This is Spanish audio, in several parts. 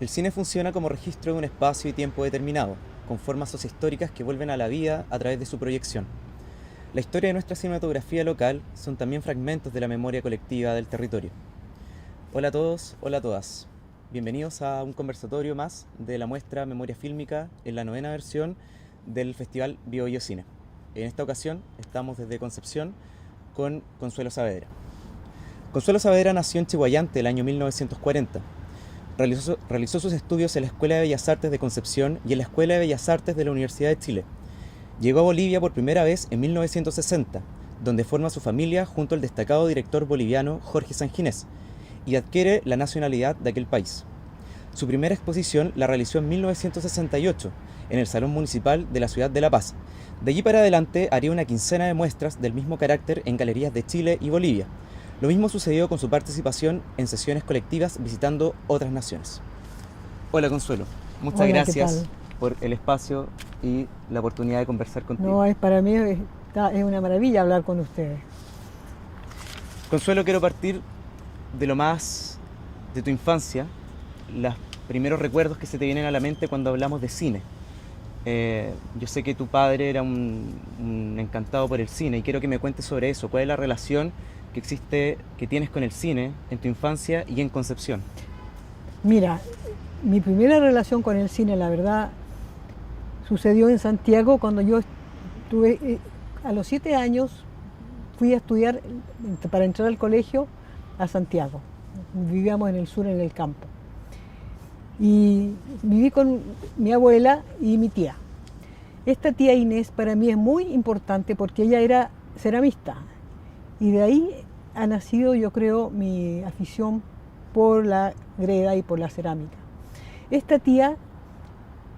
El cine funciona como registro de un espacio y tiempo determinado, con formas sociohistóricas que vuelven a la vida a través de su proyección. La historia de nuestra cinematografía local son también fragmentos de la memoria colectiva del territorio. Hola a todos, hola a todas. Bienvenidos a un conversatorio más de la muestra Memoria Fílmica en la 9ª versión del Festival Bio Cine. En esta ocasión estamos desde Concepción con Consuelo Saavedra. Consuelo Saavedra nació en Chiguayante el año 1940. Realizó sus estudios en la Escuela de Bellas Artes de Concepción y en la Escuela de Bellas Artes de la Universidad de Chile. Llegó a Bolivia por primera vez en 1960, donde forma su familia junto al destacado director boliviano Jorge Sanginés y adquiere la nacionalidad de aquel país. Su primera exposición la realizó en 1968 en el Salón Municipal de la ciudad de La Paz. De allí para adelante haría una quincena de muestras del mismo carácter en galerías de Chile y Bolivia. Lo mismo sucedió con su participación en sesiones colectivas visitando otras naciones. Hola Consuelo, muchas Hola, gracias por el espacio y la oportunidad de conversar contigo. No, para mí es una maravilla hablar con ustedes. Consuelo, quiero partir de lo más de tu infancia, los primeros recuerdos que se te vienen a la mente cuando hablamos de cine. Yo sé que tu padre era un encantado por el cine y quiero que me cuentes sobre eso. ¿Cuál es la relación que existe, que tienes con el cine en tu infancia y en Concepción? Mira, mi primera relación con el cine, la verdad, sucedió en Santiago cuando yo estuve, a los 7 años, fui a estudiar para entrar al colegio a Santiago. Vivíamos en el sur, en el campo. Y viví con mi abuela y mi tía. Esta tía Inés para mí es muy importante porque ella era ceramista. Y de ahí ha nacido, yo creo, mi afición por la greda y por la cerámica. Esta tía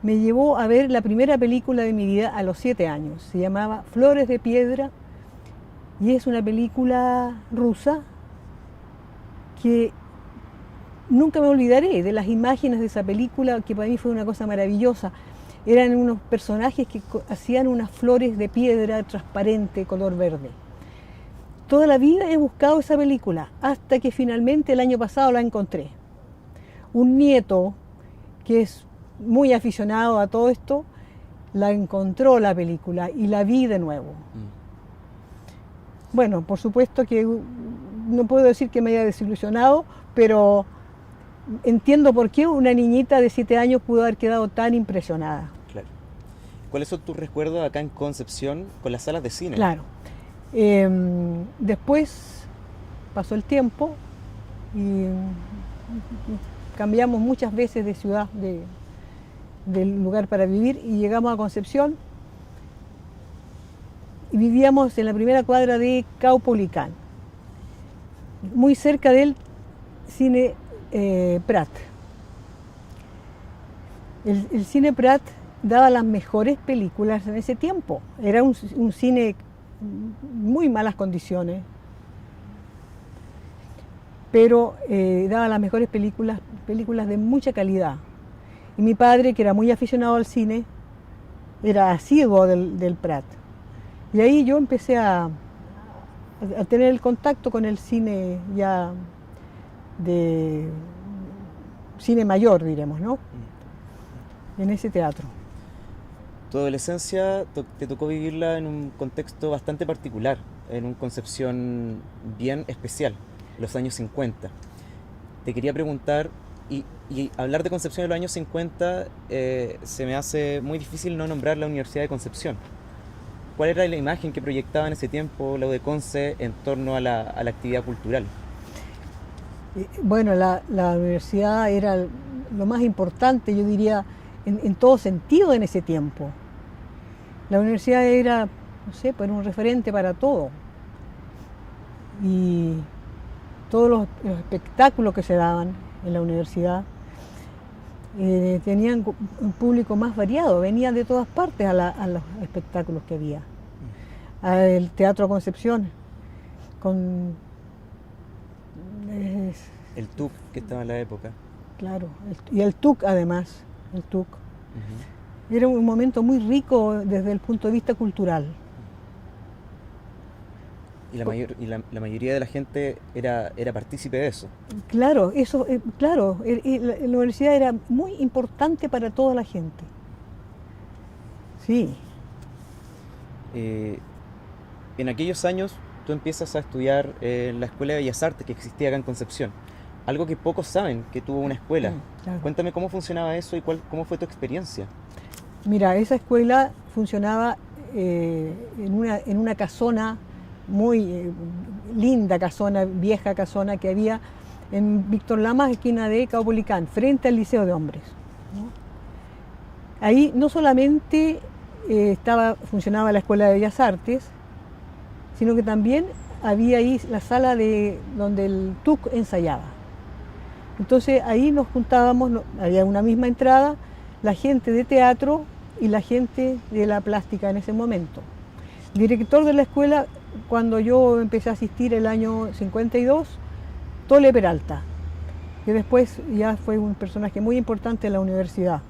me llevó a ver la primera película de mi vida a los 7 años. Se llamaba Flores de Piedra y es una película rusa que nunca me olvidaré de las imágenes de esa película, que para mí fue una cosa maravillosa. Eran unos personajes que hacían unas flores de piedra transparente, color verde. Toda la vida he buscado esa película, hasta que finalmente el año pasado la encontré. Un nieto, que es muy aficionado a todo esto, la encontró la película y la vi de nuevo. Bueno, por supuesto que no puedo decir que me haya desilusionado, pero entiendo por qué una niñita de 7 años pudo haber quedado tan impresionada. Claro. ¿Cuáles son tus recuerdos acá en Concepción con las salas de cine? Claro. Después pasó el tiempo y cambiamos muchas veces de ciudad, del lugar para vivir, y llegamos a Concepción y vivíamos en la primera cuadra de Caupolicán, muy cerca del cine Prat. El cine Prat daba las mejores películas en ese tiempo. Era un cine muy malas condiciones, pero daba las mejores películas de mucha calidad. Y mi padre, que era muy aficionado al cine, era asiduo del Prat. Y ahí yo empecé a tener el contacto con el cine ya de cine mayor, diremos, ¿no? En ese teatro. Tu adolescencia te tocó vivirla en un contexto bastante particular, en una Concepción bien especial, los años 50. Te quería preguntar, y hablar de Concepción en los años 50 se me hace muy difícil no nombrar la Universidad de Concepción. ¿Cuál era la imagen que proyectaba en ese tiempo la UDEConce en torno a la actividad cultural? Bueno, la universidad era lo más importante, yo diría, en todo sentido en ese tiempo. La universidad era, no sé, pues un referente para todo. Y todos los espectáculos que se daban en la universidad tenían un público más variado, venían de todas partes a los espectáculos que había. El Teatro Concepción, con... El TUC que estaba en la época. Claro, y el TUC además, el TUC. Era un momento muy rico desde el punto de vista cultural. La mayoría de la gente era partícipe de eso. Claro, eso, claro, la universidad era muy importante para toda la gente. Sí. En aquellos años tú empiezas a estudiar en la Escuela de Bellas Artes que existía acá en Concepción. Algo que pocos saben, que tuvo una escuela. Claro. Cuéntame cómo funcionaba eso y cómo fue tu experiencia. Mira, esa escuela funcionaba en una casona muy linda, casona, vieja casona que había en Víctor Lamas, esquina de Caupolicán, frente al Liceo de Hombres, ¿no? Ahí no solamente funcionaba la Escuela de Bellas Artes, sino que también había ahí la sala donde el TUC ensayaba. Entonces ahí nos juntábamos, había una misma entrada, la gente de teatro y la gente de la plástica en ese momento. El director de la escuela, cuando yo empecé a asistir el año 52, Tole Peralta, que después ya fue un personaje muy importante en la universidad.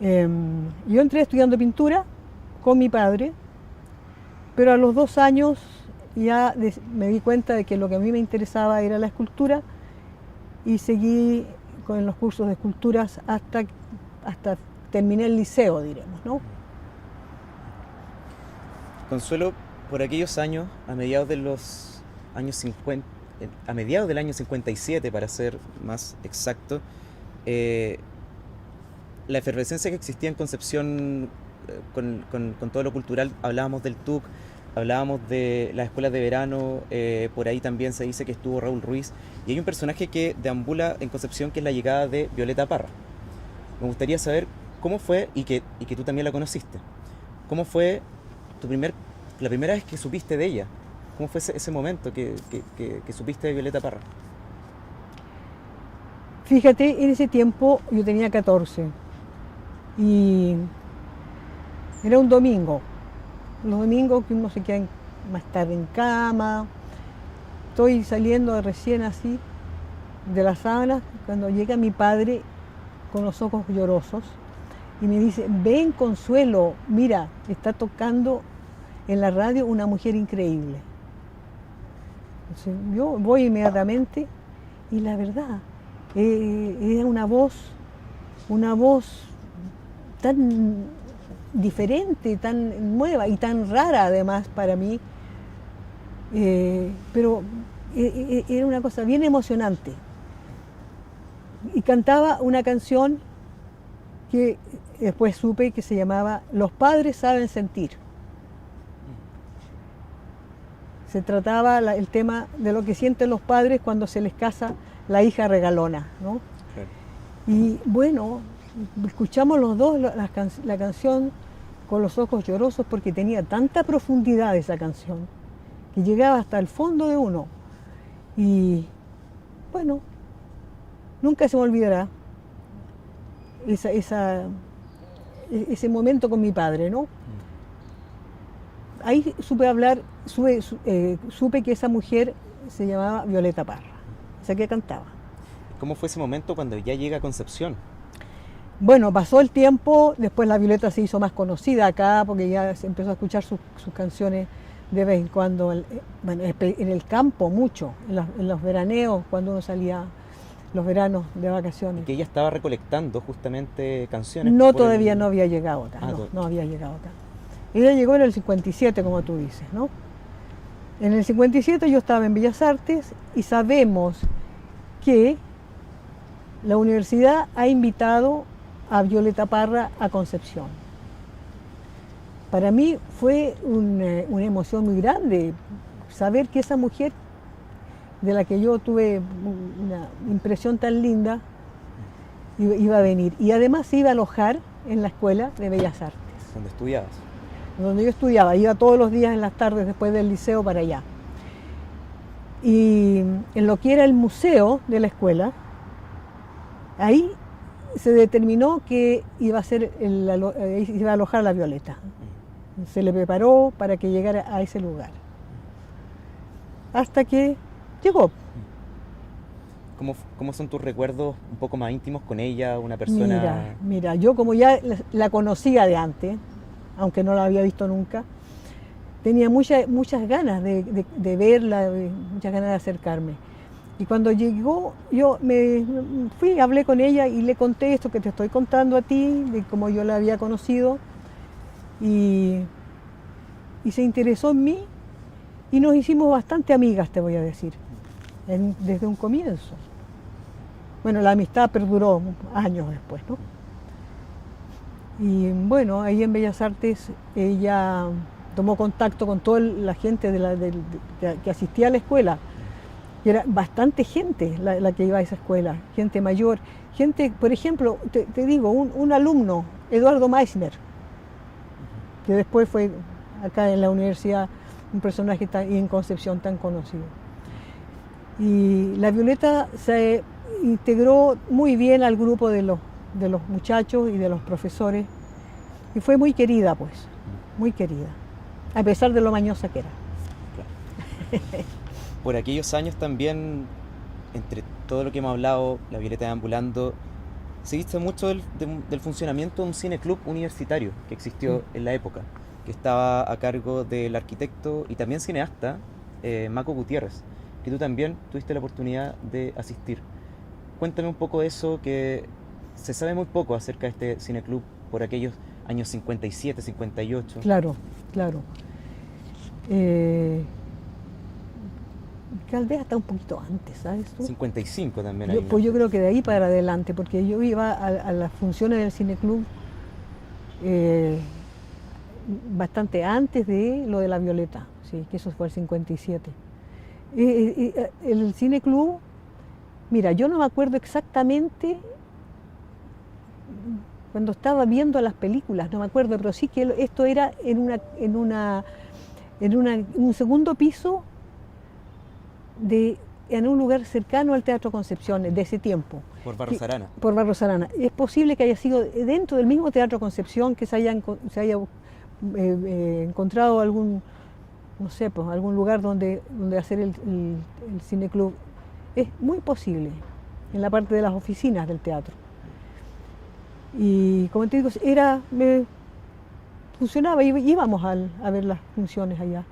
Yo entré estudiando pintura con mi padre, pero a los 2 años ya me di cuenta de que lo que a mí me interesaba era la escultura y seguí con los cursos de esculturas hasta terminé el liceo, diremos, ¿no? Consuelo, por aquellos años, a mediados del año 57, para ser más exacto, la efervescencia que existía en Concepción con todo lo cultural, hablábamos del TUC, hablábamos de las escuelas de verano, por ahí también se dice que estuvo Raúl Ruiz, y hay un personaje que deambula en Concepción que es la llegada de Violeta Parra. Me gustaría saber cómo fue, y que tú también la conociste, cómo fue la primera vez que supiste de ella, cómo fue ese momento que supiste de Violeta Parra. Fíjate, en ese tiempo yo tenía 14 y era un domingo. Los domingos que uno se queda más tarde en cama. Estoy saliendo recién así de la sábana cuando llega mi padre con los ojos llorosos y me dice: ven, Consuelo, mira, está tocando en la radio una mujer increíble. Entonces, yo voy inmediatamente y la verdad, era una voz tan diferente, tan nueva y tan rara además para mí, pero era una cosa bien emocionante. Y cantaba una canción que después supe que se llamaba Los padres saben sentir. Se trataba el tema de lo que sienten los padres cuando se les casa la hija regalona, ¿no? Sí. Y bueno, escuchamos los dos la canción con los ojos llorosos porque tenía tanta profundidad esa canción que llegaba hasta el fondo de uno. Y bueno, nunca se me olvidará ese momento con mi padre, ¿no? Ahí supe que esa mujer se llamaba Violeta Parra, esa que cantaba. ¿Cómo fue ese momento cuando ya llega a Concepción? Bueno, pasó el tiempo, después la Violeta se hizo más conocida acá porque ya se empezó a escuchar sus canciones de vez en cuando, en el campo mucho, en los veraneos, cuando uno salía los veranos de vacaciones. ¿Y que ella estaba recolectando justamente canciones? No, todavía no había llegado acá, Ah, no había llegado acá. Ella llegó en el 57, como tú dices, ¿no? En el 57 yo estaba en Bellas Artes y sabemos que la universidad ha invitado a Violeta Parra a Concepción. Para mí fue una emoción muy grande saber que esa mujer, de la que yo tuve una impresión tan linda, iba a venir. Y además se iba a alojar en la Escuela de Bellas Artes. ¿Dónde estudiabas? Donde yo estudiaba, iba todos los días en las tardes después del liceo para allá. Y en lo que era el museo de la escuela, ahí se determinó que iba a alojar a la Violeta. Se le preparó para que llegara a ese lugar. Hasta que llegó. ¿Cómo son tus recuerdos un poco más íntimos con ella, una persona? Mira, yo como ya la conocía de antes, aunque no la había visto nunca, tenía muchas ganas de verla, muchas ganas de acercarme. Y cuando llegó, yo me fui, hablé con ella y le conté esto que te estoy contando a ti, de cómo yo la había conocido, y se interesó en mí y nos hicimos bastante amigas, te voy a decir, desde un comienzo. Bueno, la amistad perduró años después, ¿no? Y bueno, ahí en Bellas Artes ella tomó contacto con toda la gente que asistía a la escuela. Y era bastante gente la que iba a esa escuela, gente mayor. Gente, por ejemplo, te digo, un alumno, Eduardo Meissner, que después fue acá en la universidad un personaje y en Concepción tan conocido. Y la Violeta se integró muy bien al grupo de los muchachos y de los profesores y fue muy querida, pues, muy querida, a pesar de lo mañosa que era. Claro. Por aquellos años también, entre todo lo que hemos hablado, la Violeta deambulando, seguiste mucho del funcionamiento de un cineclub universitario que existió en la época, que estaba a cargo del arquitecto y también cineasta Maco Gutiérrez, que tú también tuviste la oportunidad de asistir. Cuéntame un poco de eso, que se sabe muy poco acerca de este cineclub por aquellos años 57, 58. Claro, claro. Tal vez hasta un poquito antes, ¿sabes tú? 55 también. Yo creo que de ahí para adelante, porque yo iba a las funciones del cineclub bastante antes de lo de la Violeta, sí, que eso fue el 57. El cineclub, mira, yo no me acuerdo exactamente cuando estaba viendo las películas, no me acuerdo, pero sí que esto era en un segundo piso en un lugar cercano al Teatro Concepción de ese tiempo. Por Barros Arana. Por Barros Arana. Es posible que haya sido dentro del mismo Teatro Concepción que se haya encontrado algún, no sé, pues, algún lugar donde hacer el cineclub. Es muy posible, en la parte de las oficinas del teatro. Y como te digo, funcionaba, íbamos a ver las funciones allá.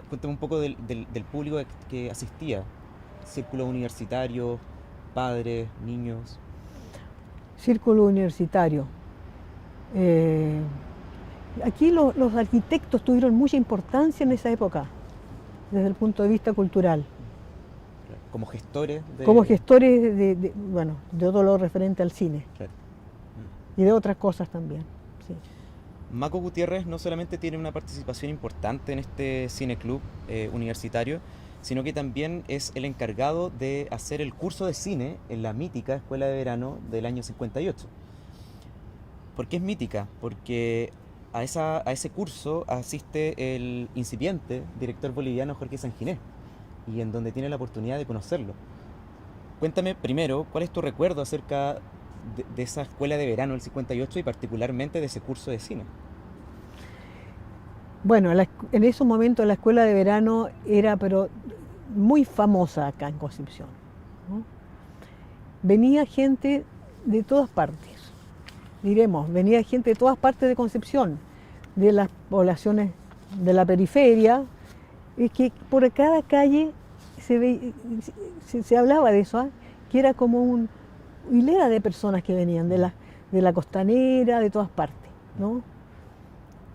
Cuéntame un poco del público que asistía, círculo universitario, padres, niños. Círculo universitario. Aquí los arquitectos tuvieron mucha importancia en esa época, desde el punto de vista cultural. Como gestores de todo lo referente al cine. Claro. Y de otras cosas también. Sí. Maco Gutiérrez no solamente tiene una participación importante en este cineclub universitario, sino que también es el encargado de hacer el curso de cine en la mítica Escuela de Verano del año 58. ¿Por qué es mítica? Porque a ese curso asiste el incipiente director boliviano Jorge Sanginés, y en donde tiene la oportunidad de conocerlo. Cuéntame primero, ¿cuál es tu recuerdo acerca de esa Escuela de Verano del 58 y particularmente de ese curso de cine? Bueno, en esos momentos la Escuela de Verano era pero muy famosa acá en Concepción, ¿no? Venía gente de todas partes, venía gente de todas partes de Concepción, de las poblaciones de la periferia. Es que por cada calle se hablaba de eso, ¿eh? Que era como una hilera de personas que venían de la costanera, de todas partes, ¿no?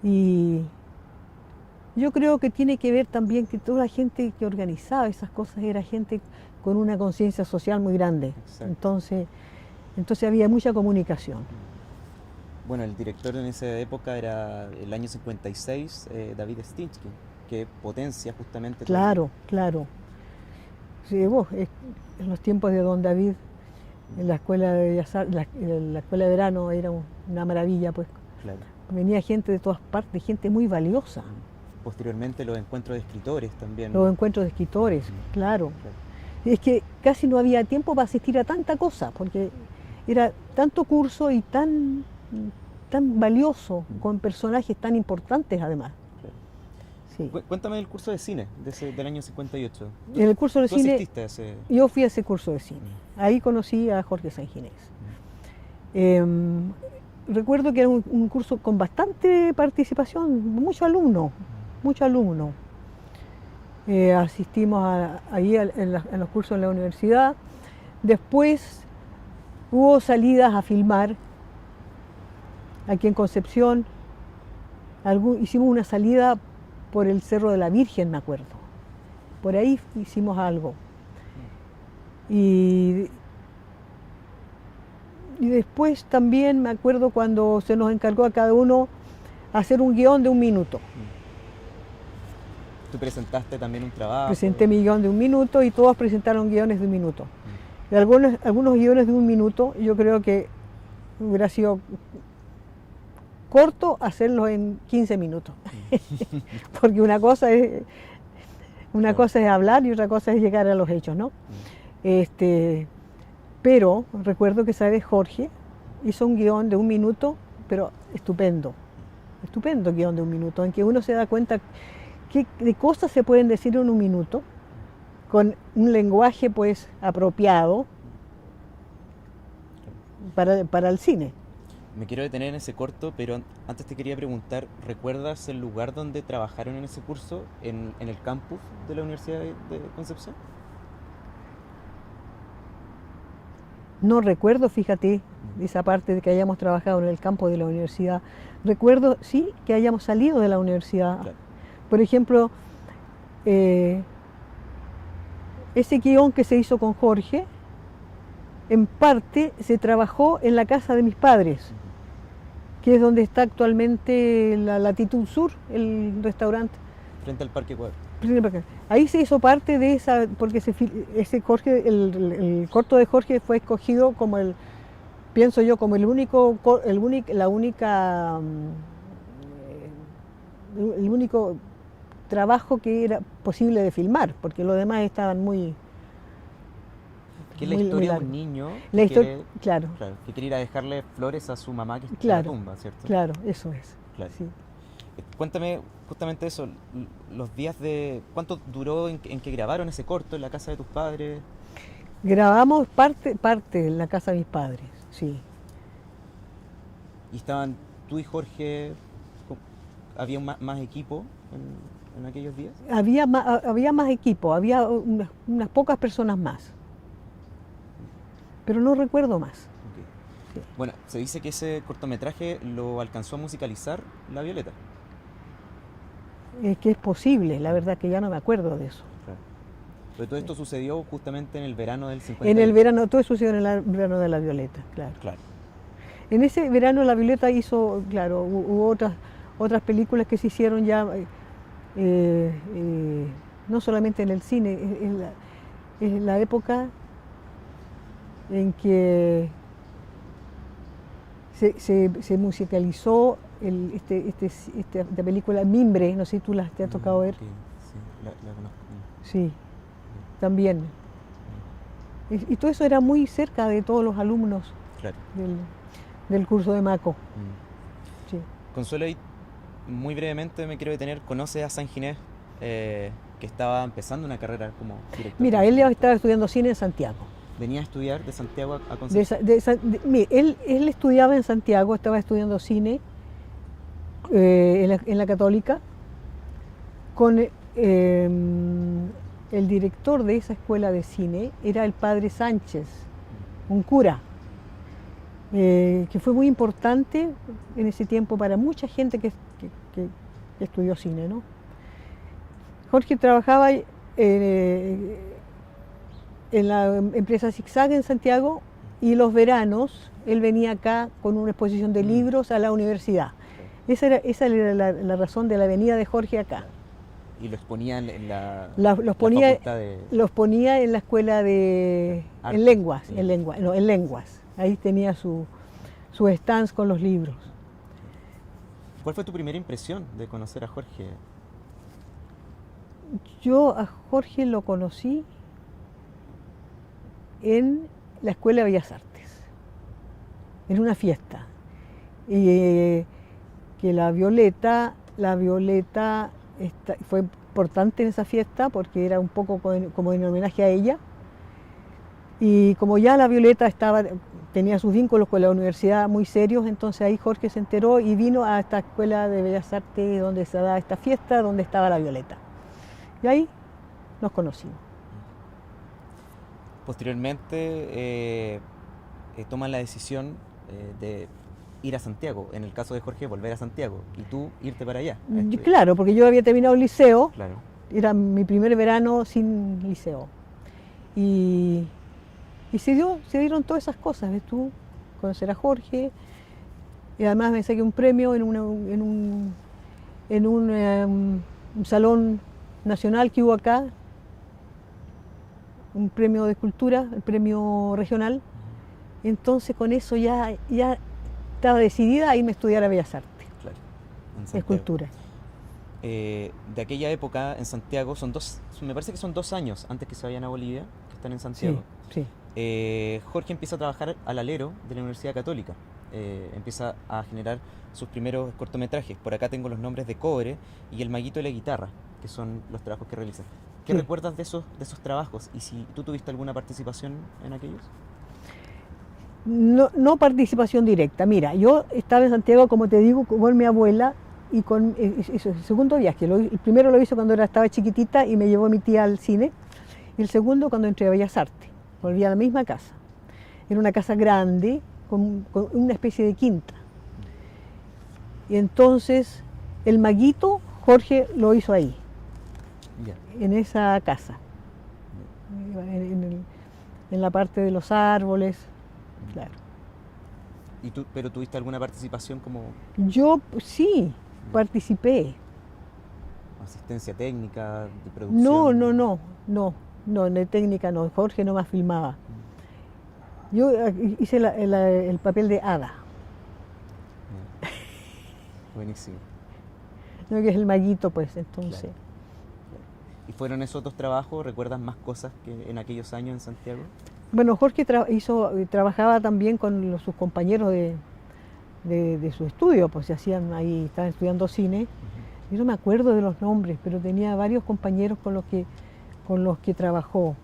Y yo creo que tiene que ver también que toda la gente que organizaba esas cosas era gente con una conciencia social muy grande. Entonces había mucha comunicación. Bueno, el director en esa época era el año 56, David Stinsky, que potencia justamente... Claro. Sí, en los tiempos de don David, en la escuela de la escuela de verano era una maravilla, pues. Claro. Venía gente de todas partes, gente muy valiosa. Posteriormente los encuentros de escritores también. Los encuentros de escritores, claro. Es que casi no había tiempo para asistir a tanta cosa, porque era tanto curso y tan valioso, con personajes tan importantes además. Sí. Cuéntame del curso de cine del año 58. En el curso de cine, asististe a ese? Yo fui a ese curso de cine. Ahí conocí a Jorge Sanginés. recuerdo que era un curso con bastante participación, muchos alumnos, muchos alumnos. Asistimos ahí en los cursos en la universidad. Después hubo salidas a filmar aquí en Concepción. Hicimos una salida por el Cerro de la Virgen, me acuerdo. Por ahí hicimos algo. Y después también me acuerdo cuando se nos encargó a cada uno hacer un guión de 1 minuto. ¿Tú presentaste también un trabajo? Presenté mi guión de 1 minuto y todos presentaron guiones de 1 minuto. Y algunos guiones de 1 minuto yo creo que hubiera sido corto hacerlos en 15 minutos. Porque una cosa es hablar y otra cosa es llegar a los hechos, ¿no? Pero recuerdo que esa vez Jorge hizo un guión de 1 minuto, pero estupendo. Estupendo guión de 1 minuto, en que uno se da cuenta de cosas se pueden decir en 1 minuto, con un lenguaje pues apropiado para el cine. Me quiero detener en ese corto, pero antes te quería preguntar, ¿recuerdas el lugar donde trabajaron en ese curso, en el campus de la Universidad de Concepción? No recuerdo, fíjate, esa parte de que hayamos trabajado en el campo de la universidad. Recuerdo, sí, que hayamos salido de la universidad. Claro. Por ejemplo, ese guión que se hizo con Jorge, en parte se trabajó en la casa de mis padres, que es donde está actualmente la Latitud Sur, el restaurante. Frente al Parque Ecuador. Ahí se hizo parte de esa, porque ese Jorge, el corto de Jorge fue escogido como pienso yo, como el único trabajo que era posible de filmar, porque los demás estaban muy... Que es la historia de un niño claro, que quiere ir a dejarle flores a su mamá que está claro, en la tumba, ¿cierto? Claro, eso es. Claro. Sí. Cuéntame justamente eso, los días de... ¿Cuánto duró en que grabaron ese corto en la casa de tus padres? Grabamos parte en la casa de mis padres, sí. ¿Y estaban tú y Jorge? ¿Había más equipo en aquellos días? Había más equipo, había unas pocas personas más, pero no recuerdo más. Okay. Sí. Bueno, se dice que ese cortometraje lo alcanzó a musicalizar La Violeta. Es que es posible, la verdad que ya no me acuerdo de eso. Claro. Pero todo esto sucedió justamente en el verano del 50. En el verano, todo sucedió en el verano de La Violeta, claro. Claro. En ese verano La Violeta hizo, claro, hubo otras películas que se hicieron ya, no solamente en el cine, en la época en que se musicalizó esta película Mimbre, no sé si tú te ha tocado ver. Sí, la conozco. Sí, también. Y todo eso era muy cerca de todos los alumnos, claro, del curso de Maco. Sí. Consuelo, y muy brevemente me quiero detener, ¿conoces a San Ginés, que estaba empezando una carrera como director? Mira, él estaba estudiando cine en Santiago. ¿Venía a estudiar de Santiago a Concepción? Mire, él estudiaba en Santiago, estaba estudiando cine en la Católica, con el director de esa escuela de cine, era el padre Sánchez, un cura, que fue muy importante en ese tiempo para mucha gente que estudió cine, ¿no? Jorge trabajaba en la empresa Zigzag en Santiago, y los veranos él venía acá con una exposición de libros a la universidad. Esa era la razón de la venida de Jorge acá. Y lo exponía en la facultad de... Los ponía en la escuela de... Arte. en lenguas, Sí. en lenguas. Ahí tenía su stands con los libros. ¿Cuál fue tu primera impresión de conocer a Jorge? Yo a Jorge lo conocí en la Escuela de Bellas Artes, en una fiesta. Que la Violeta fue importante en esa fiesta porque era un poco como en homenaje a ella. Y como ya la Violeta estaba tenía sus vínculos con la universidad muy serios, entonces ahí Jorge se enteró y vino a esta escuela de Bellas Artes donde se da esta fiesta, donde estaba la Violeta. Y ahí nos conocimos. Posteriormente toman la decisión de ir a Santiago, en el caso de Jorge volver a Santiago y tú irte para allá. Claro, porque yo había terminado el liceo, Claro. era mi primer verano sin liceo. Y se dieron todas esas cosas, ¿ves tú? Conocer a Jorge, y además me saqué un premio en un salón nacional que hubo acá, un premio de escultura, el premio regional. Entonces con eso ya estaba decidida a irme a estudiar a Bellas Artes, Claro, en Santiago. escultura. De aquella época en Santiago, me parece que son 2 años antes que se vayan a Bolivia, que están en Santiago. Sí. Jorge empieza a trabajar al alero de la Universidad Católica, empieza a generar sus primeros cortometrajes. Por acá tengo los nombres de Cobre y El Maguito de la Guitarra, que son los trabajos que realiza. ¿Qué Sí. recuerdas de esos trabajos y si tú tuviste alguna participación en aquellos? No participación directa. Mira, yo estaba en Santiago, como te digo, con mi abuela y con el segundo viaje. El primero lo hice cuando estaba chiquitita y me llevó mi tía al cine. Y el segundo cuando entré a Bellas Artes. Volví a la misma casa. Era una casa grande, con una especie de quinta. Y entonces el Maguito, Jorge lo hizo ahí, Ya. en esa casa. En la parte de los árboles. Claro. ¿Pero tuviste alguna participación como Yo sí participé. asistencia técnica, de producción? No, de técnica no. Jorge no más filmaba. Yo hice el papel de hada, Ya. Buenísimo. ¿no? Que es el Maguito, pues, entonces. Claro. ¿Y fueron esos 2 trabajos? ¿Recuerdas más cosas que en aquellos años en Santiago? Bueno, Jorge trabajaba también con sus compañeros de su estudio, pues se hacían ahí, estaban estudiando cine. Yo no me acuerdo de los nombres, pero tenía varios compañeros con los que trabajó.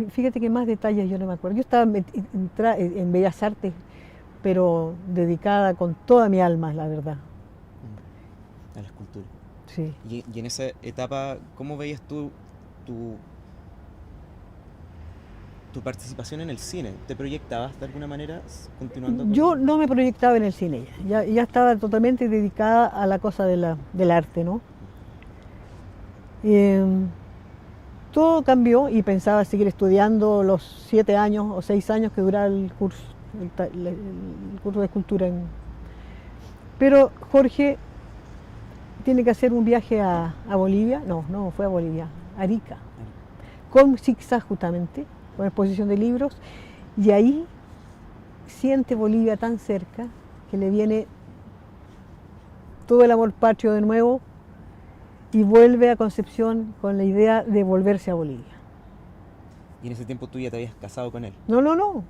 Fíjate que más detalles yo no me acuerdo. Yo estaba en Bellas Artes, pero dedicada con toda mi alma, la verdad. A la escultura. Sí. Y en esa etapa, ¿cómo veías tú tu participación en el cine? ¿Te proyectabas de alguna manera continuando con... Yo no me proyectaba en el cine, ya estaba totalmente dedicada a la cosa del arte, ¿no? Todo cambió y pensaba seguir estudiando los 7 años o 6 años que duraba el curso de escultura. Pero Jorge tiene que hacer un viaje a Bolivia, no fue a Bolivia, a Arica, con Zigzag justamente, con exposición de libros, y ahí siente Bolivia tan cerca que le viene todo el amor patrio de nuevo y vuelve a Concepción con la idea de volverse a Bolivia. ¿Y en ese tiempo tú ya te habías casado con él? No.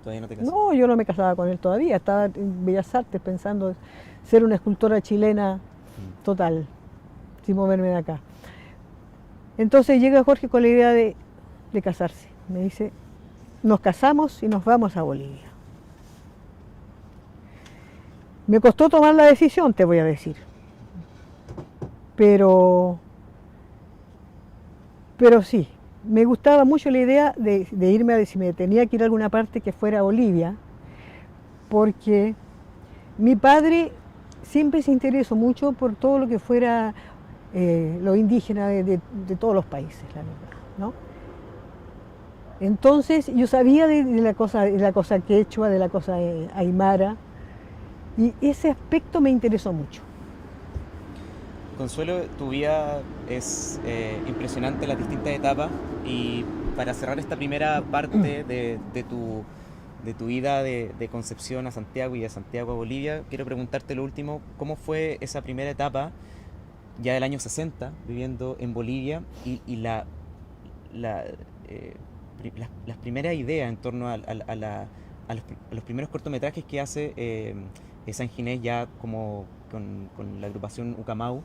¿Todavía no te casaste? No, yo no me casaba con él todavía, estaba en Bellas Artes pensando ser una escultora chilena total, sin moverme de acá. Entonces llega Jorge con la idea de casarse. Me dice, nos casamos y nos vamos a Bolivia. Me costó tomar la decisión, te voy a decir. Pero sí, me gustaba mucho la idea de irme, si me tenía que ir a alguna parte, que fuera a Bolivia, porque mi padre siempre se interesó mucho por todo lo que fuera lo indígena de todos los países, la verdad, ¿no? Entonces yo sabía de la cosa quechua, de la cosa aymara, y ese aspecto me interesó mucho. Consuelo, tu vida es impresionante, las distintas etapas, y para cerrar esta primera parte de tu vida de Concepción a Santiago y de Santiago a Bolivia, quiero preguntarte lo último, ¿cómo fue esa primera etapa, ya del año 60, viviendo en Bolivia, y las primeras ideas en torno a los primeros cortometrajes que hace San Ginés ya como con la agrupación Ucamau?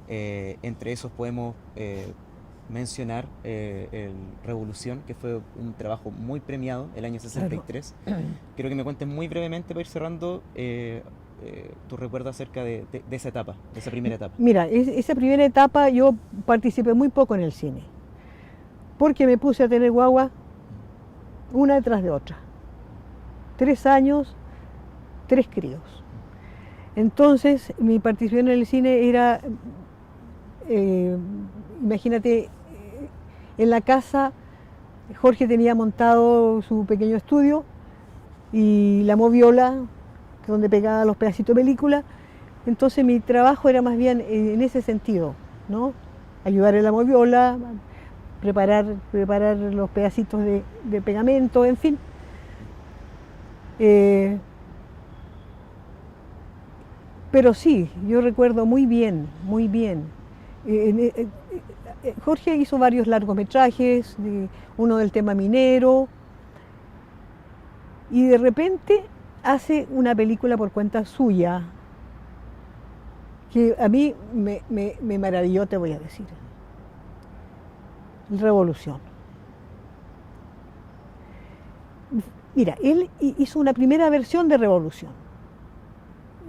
Entre esos podemos mencionar Revolución, que fue un trabajo muy premiado el año 63. Claro. Quiero que me cuentes muy brevemente, para ir cerrando, tu recuerdo acerca de esa etapa, de esa primera etapa. Mira, esa primera etapa yo participé muy poco en el cine, porque me puse a tener guagua una detrás de otra. 3 años, 3 críos. Entonces mi participación en el cine era, imagínate, en la casa Jorge tenía montado su pequeño estudio y la moviola, donde pegaba los pedacitos de película. Entonces mi trabajo era más bien en ese sentido, ¿no? Ayudar en la moviola, preparar los pedacitos de pegamento, en fin. Pero sí, yo recuerdo muy bien, muy bien. Jorge hizo varios largometrajes, uno del tema minero, y de repente hace una película por cuenta suya, que a mí me maravilló, te voy a decir. Revolución. Mira, él hizo una primera versión de Revolución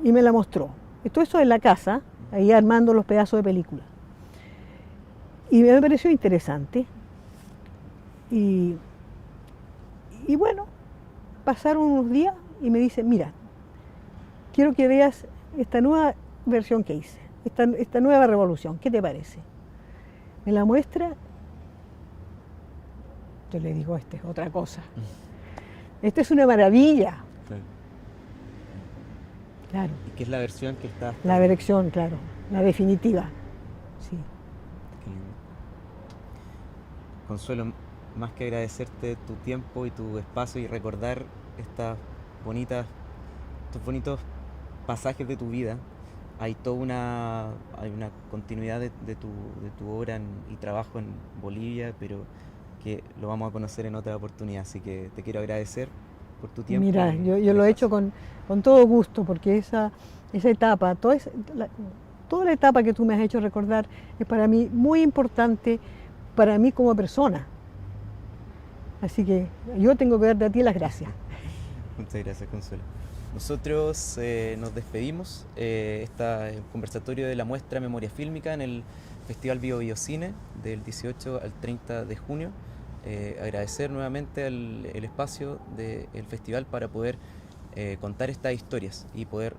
y me la mostró. Todo eso en la casa, ahí armando los pedazos de película. Y me pareció interesante. Y bueno, pasaron unos días y me dice, mira, quiero que veas esta nueva versión que hice, esta nueva Revolución, ¿qué te parece? Me la muestra, yo le digo, esta es otra cosa. Esta es una maravilla. Claro. ¿Y qué es la versión que está? La versión, claro, la definitiva. Sí. Consuelo, más que agradecerte tu tiempo y tu espacio y recordar estos bonitos pasajes de tu vida, hay una continuidad de tu obra y trabajo en Bolivia, pero que lo vamos a conocer en otra oportunidad, así que te quiero agradecer por tu tiempo. Mira, yo lo he hecho con todo gusto, porque esa etapa, toda la etapa que tú me has hecho recordar es para mí muy importante, para mí como persona. Así que yo tengo que darte a ti las gracias. Muchas gracias, Consuelo. Nosotros nos despedimos. Está el conversatorio de la muestra Memoria Fílmica en el Festival Bio Bio Cine del 18 al 30 de junio. Agradecer nuevamente el espacio del festival para poder contar estas historias y poder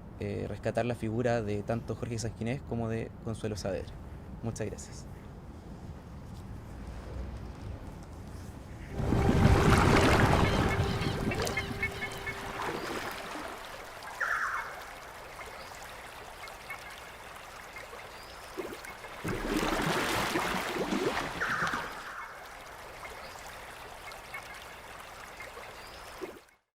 rescatar la figura de tanto Jorge Sanguinés como de Consuelo Saavedra. Muchas gracias.